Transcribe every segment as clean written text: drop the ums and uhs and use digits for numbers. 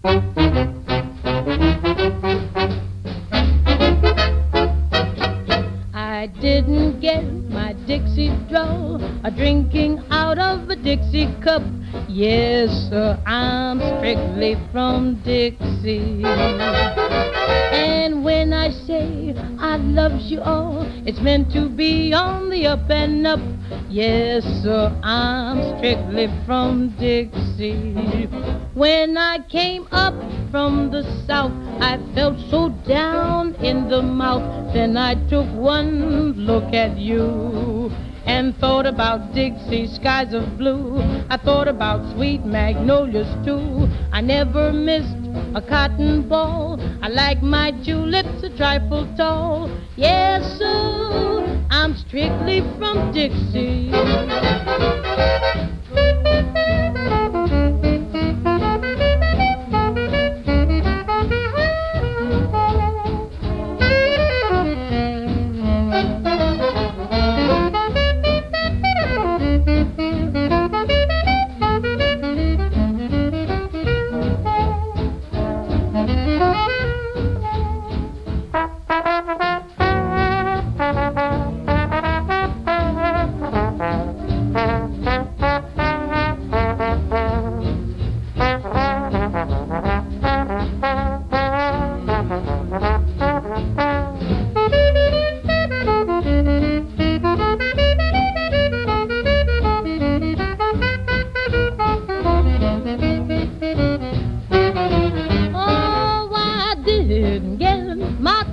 I didn't get my Dixie draw a drinking out of a Dixie cup. Yes, sir, I'm strictly from Dixie. And when I say I loves you all, it's meant to be on the up and up. Yes, sir, I'm strictly from Dixie. When I came up from the south, I felt so down in the mouth. Then I took one look at you and thought about Dixie skies of blue. I thought about sweet magnolias too. I never missed a cotton ball. I like my tulips a trifle tall. Yes, sir, I'm strictly from Dixie.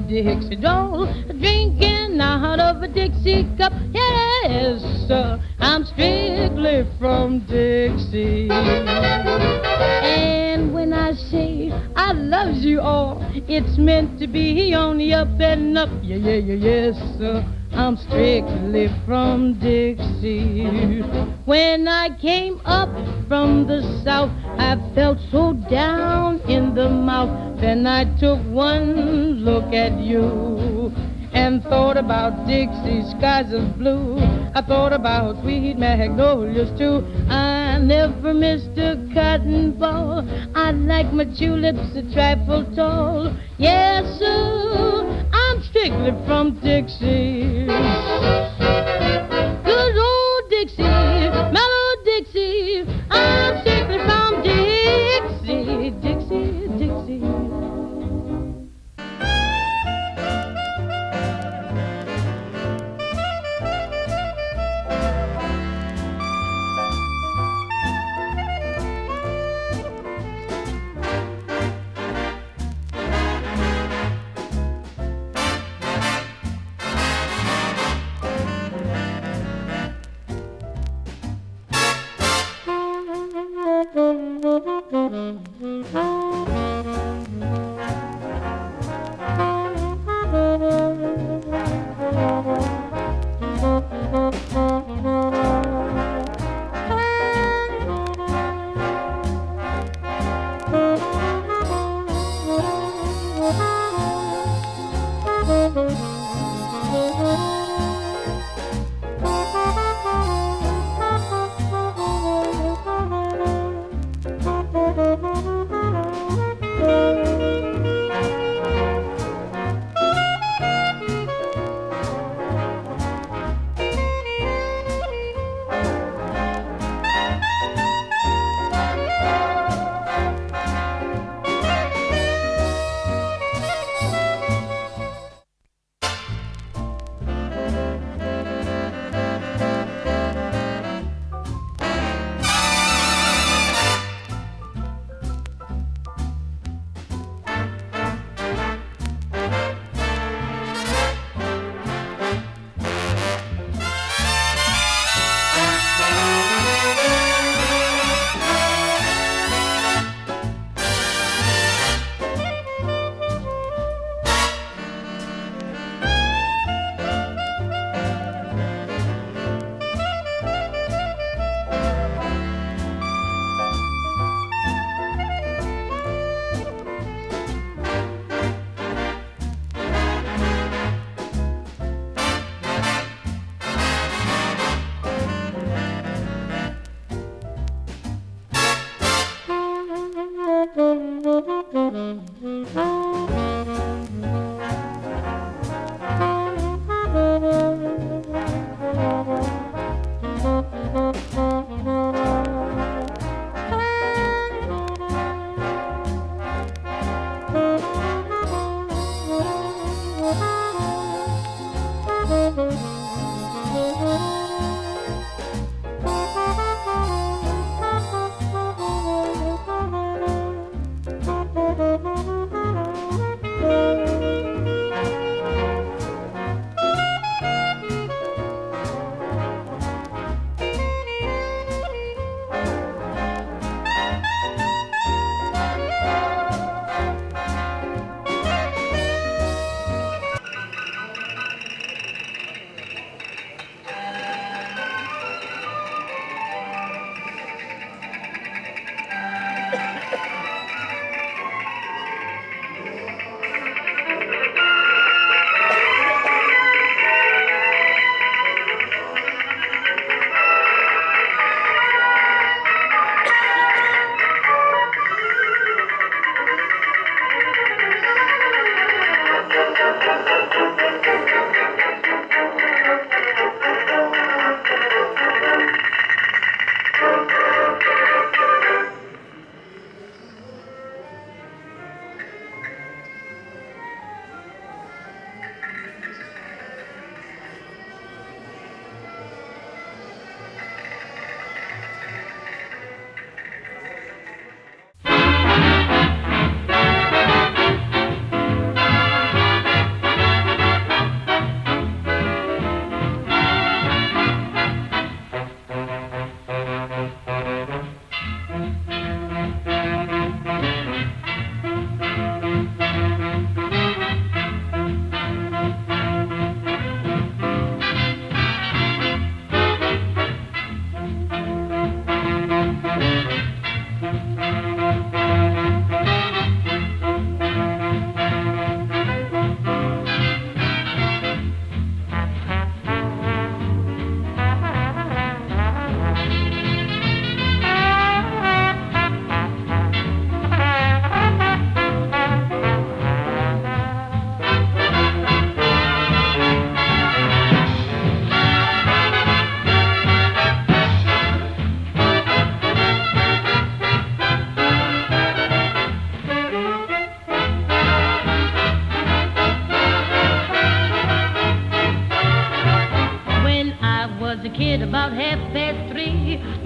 Dixie doll, drinking out of a Dixie cup. Yes, sir, I'm strictly from Dixie. And when I say I loves you all, it's meant to be on the up and up. Yeah, yeah, yeah, yes, sir, I'm strictly from Dixie. When I came up from the south, I felt so down in the mouth. Then I took one look at you and thought about Dixie skies of blue. I thought about sweet magnolias too. I never missed a cotton ball. I like my tulips a trifle tall. Yes, sir, I'm strictly from Dixie. Good old Dixie, mellow Dixie. I'm strictly from Dixie, Dixie, Dixie.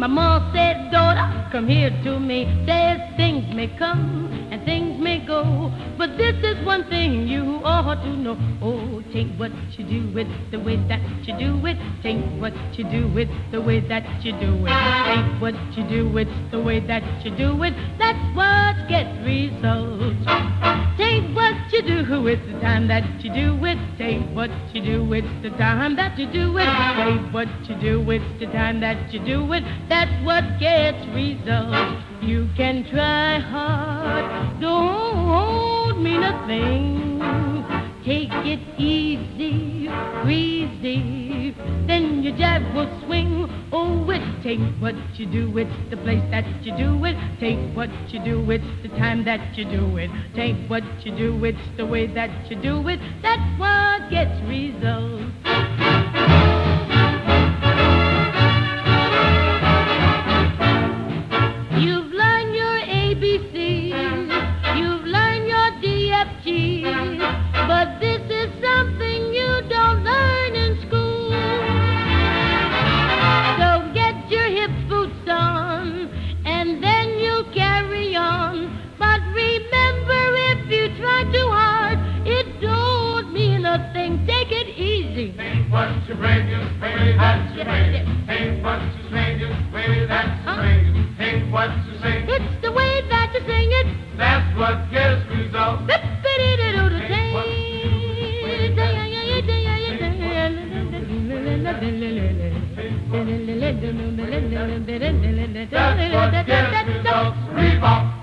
My ma said, daughter, come here to me. Says things may come and things may go, but this is one thing you ought to know. Oh, take what you do with the way that you do it. Take what you do with the way that you do it. Take what you do with the way that you do it. That's what gets results. Take what you do with the time that you do it. Take what you do with the time that you do it. Take what you do with the time that you do it. That's what gets results. You can try hard, don't mean a thing. Take it easy, breezy, then your jab will swing. Oh, it take what you do with the place that you do it. Take what you do with the time that you do it. Take what you do with the way that you do it. That's what gets results. You've learned your ABCs, you've learned your DFGs, but this is something you don't learn in school. So get your hip boots on, and then you'll carry on. But remember, if you try too hard, it don't mean a thing. Take it easy. Think what you bring is way that you bring it. Think what you sing is way that you bring it. Think what you sing. It's the way that you sing it. That's what gets results. That's what gets results. Bebop.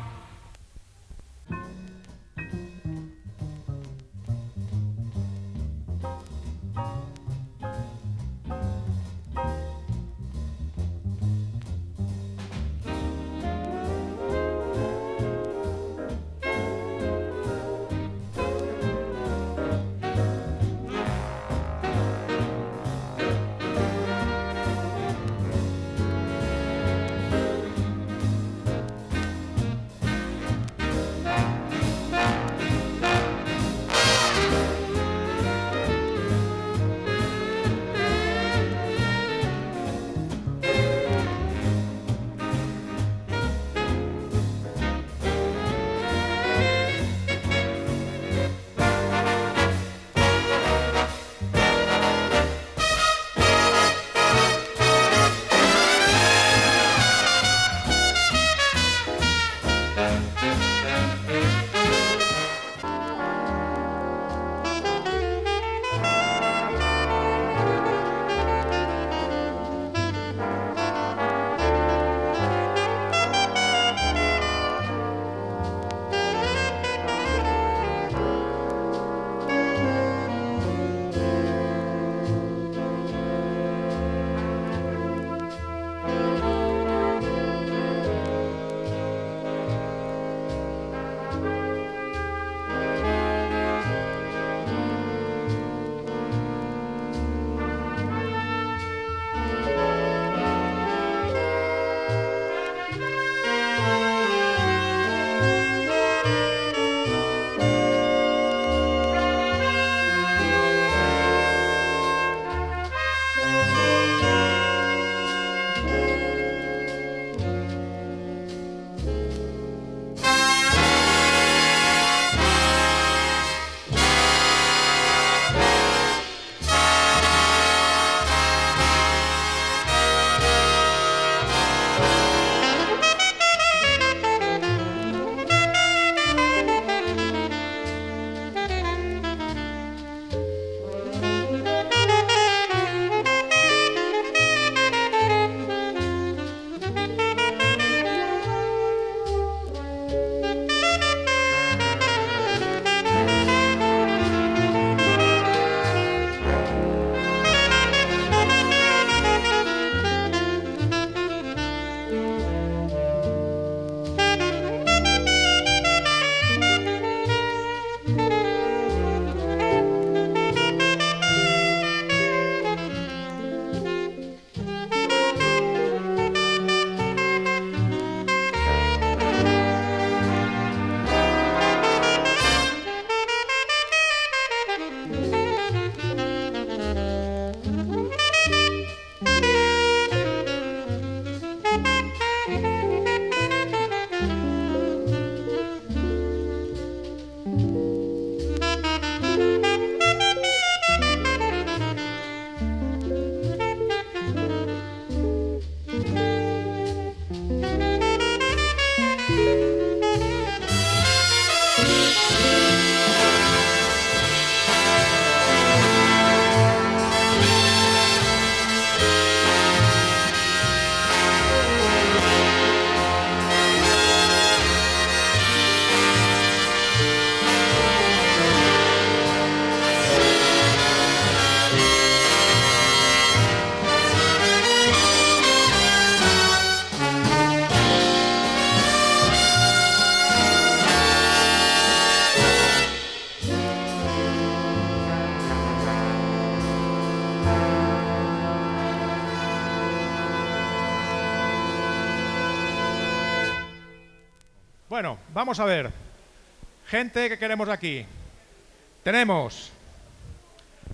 vamos a ver. Gente que queremos aquí. Tenemos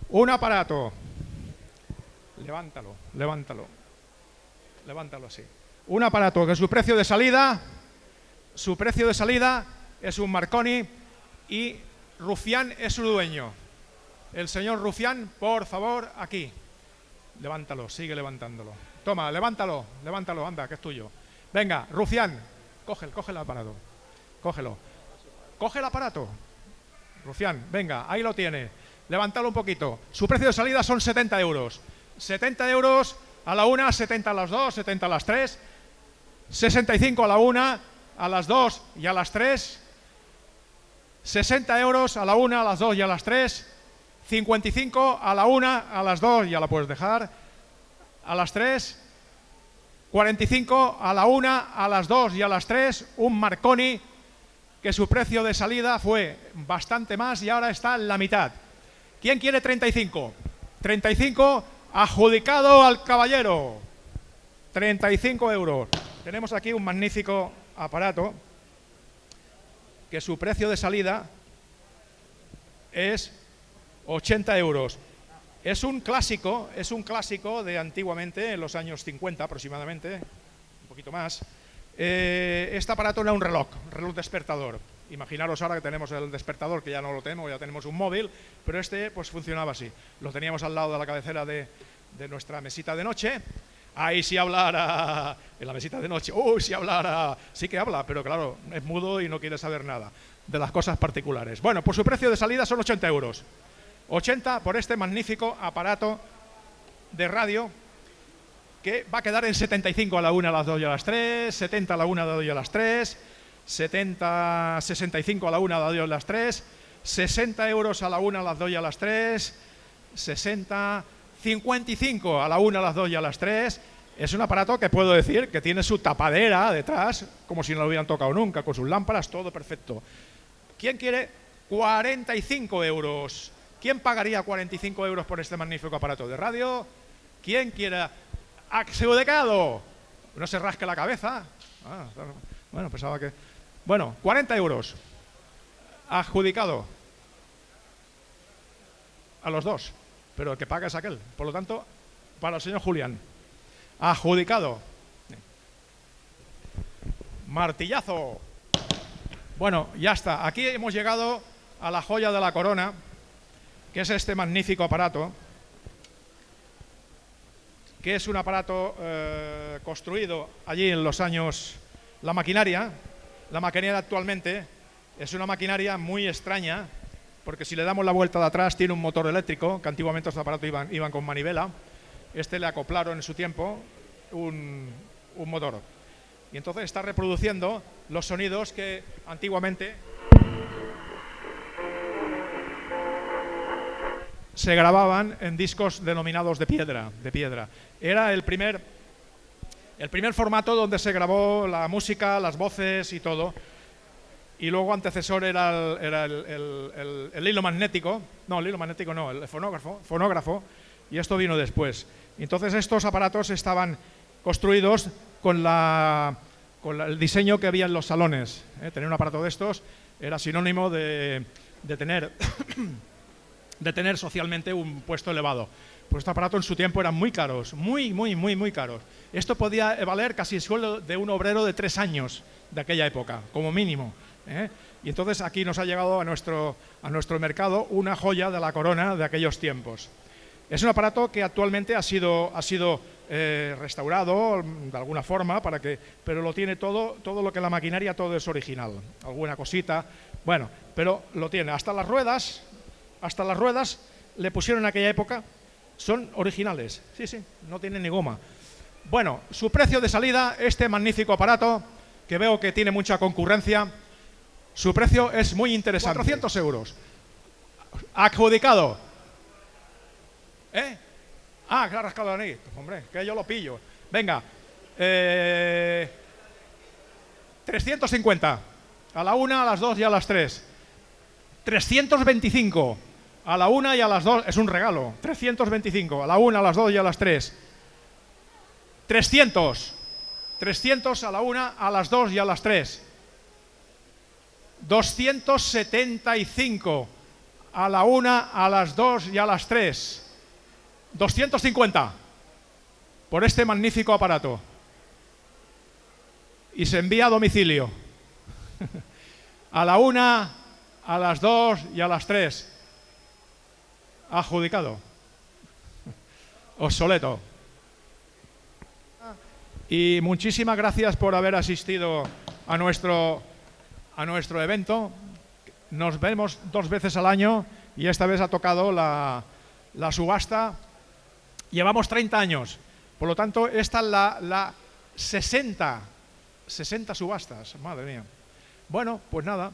un aparato. Levántalo, levántalo. Levántalo así. Un aparato que su precio de salida es un Marconi y Rufián es su dueño. El señor Rufián, por favor, aquí. Levántalo, sigue levantándolo. Toma, levántalo, levántalo, anda, que es tuyo. Venga, Rufián, coge el aparato. Cógelo. Coge el aparato. Rufián, venga, ahí lo tiene. Levántalo un poquito. Su precio de salida son 70 euros. 70 euros a la una, 70 a las 2, 70 a las 3, 65 a la una, a las 2 y a las 3, 60 euros a la una, a las 2 y a las 3, 55 a la una, a las 2, ya la puedes dejar, a las 3, 45 a la una, a las 2 y a las 3, un Marconi que su precio de salida fue bastante más y ahora está en la mitad. ¿Quién quiere 35? 35 adjudicado al caballero. 35 euros. Tenemos aquí un magnífico aparato que su precio de salida es 80 euros. Es un clásico de antiguamente, en los años 50 aproximadamente, un poquito más. Este aparato era un reloj despertador. Imaginaros ahora que tenemos el despertador, que ya no lo tenemos, ya tenemos un móvil, pero este pues funcionaba así. Lo teníamos al lado de la cabecera de nuestra mesita de noche. Ahí sí hablara, en la mesita de noche, sí hablara, sí que habla, pero claro, es mudo y no quiere saber nada de las cosas particulares. Bueno, pues su precio de salida son 80 euros. 80 por este magnífico aparato de radio que va a quedar en 75 a la 1, a las 2 y a las 3, 70 a la 1, a las 2 y a las 3, 65 a la 1, a las 2 y a las 3, 60 euros a la 1, a las 2 y a las 3, 55 a la 1, a las 2 y a las 3. Es un aparato que puedo decir que tiene su tapadera detrás, como si no lo hubieran tocado nunca, con sus lámparas, todo perfecto. ¿Quién quiere 45 euros? ¿Quién pagaría 45 euros por este magnífico aparato de radio? ¿Quién quiera adjudicado? No se rasque la cabeza. Bueno, pensaba que... Bueno, 40 euros. Adjudicado. A los dos. Pero el que paga es aquel. Por lo tanto, para el señor Julián. Adjudicado. Martillazo. Bueno, ya está. Aquí hemos llegado a la joya de la corona, que es este magnífico aparato, que es un aparato construido allí en los años... La maquinaria actualmente es una maquinaria muy extraña, porque si le damos la vuelta de atrás tiene un motor eléctrico, que antiguamente estos aparatos iban con manivela. Este le acoplaron en su tiempo un motor. Y entonces está reproduciendo los sonidos que antiguamente se grababan en discos denominados de piedra. Era el primer formato donde se grabó la música, las voces y todo. Y luego antecesor era el hilo magnético. No, el hilo magnético no, el fonógrafo. Y esto vino después. Y entonces estos aparatos estaban construidos con el diseño que había en los salones. Tener un aparato de estos era sinónimo de tener socialmente un puesto elevado. Pues estos aparatos en su tiempo eran muy caros, muy caros. Esto podía valer casi el sueldo de un obrero de 3 años de aquella época, como mínimo. Y entonces aquí nos ha llegado a nuestro mercado una joya de la corona de aquellos tiempos. Es un aparato que actualmente ha sido restaurado de alguna forma, pero lo tiene todo lo que la maquinaria, todo es original. Alguna cosita, bueno, pero lo tiene. Hasta las ruedas le pusieron en aquella época, son originales. Sí, no tienen ni goma. Bueno, su precio de salida, este magnífico aparato, que veo que tiene mucha concurrencia, su precio es muy interesante. 400 euros. Adjudicado. Que ha rascado la nariz. Hombre, que yo lo pillo. Venga. 350. A la 1, a las 2 y a las 3. 325. A la 1 y a las 2. Es un regalo. 325. A la 1, a las 2 y a las 3. 300. 300 a la 1, a las 2 y a las 3. 275. A la 1, a las 2 y a las 3. 250 por este magnífico aparato. Y se envía a domicilio. A la 1, a las 2 y a las 3. Adjudicado. Obsoleto. Y muchísimas gracias por haber asistido a nuestro evento. Nos vemos 2 veces al año y esta vez ha tocado la subasta. Llevamos 30 años. Por lo tanto, esta es la 60 subastas. Madre mía. Bueno, pues nada.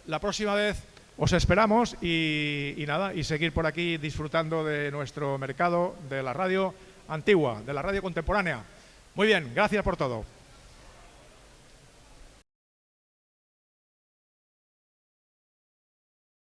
La próxima vez os esperamos y nada, y seguir por aquí disfrutando de nuestro mercado, de la radio antigua, de la radio contemporánea. Muy bien, gracias por todo.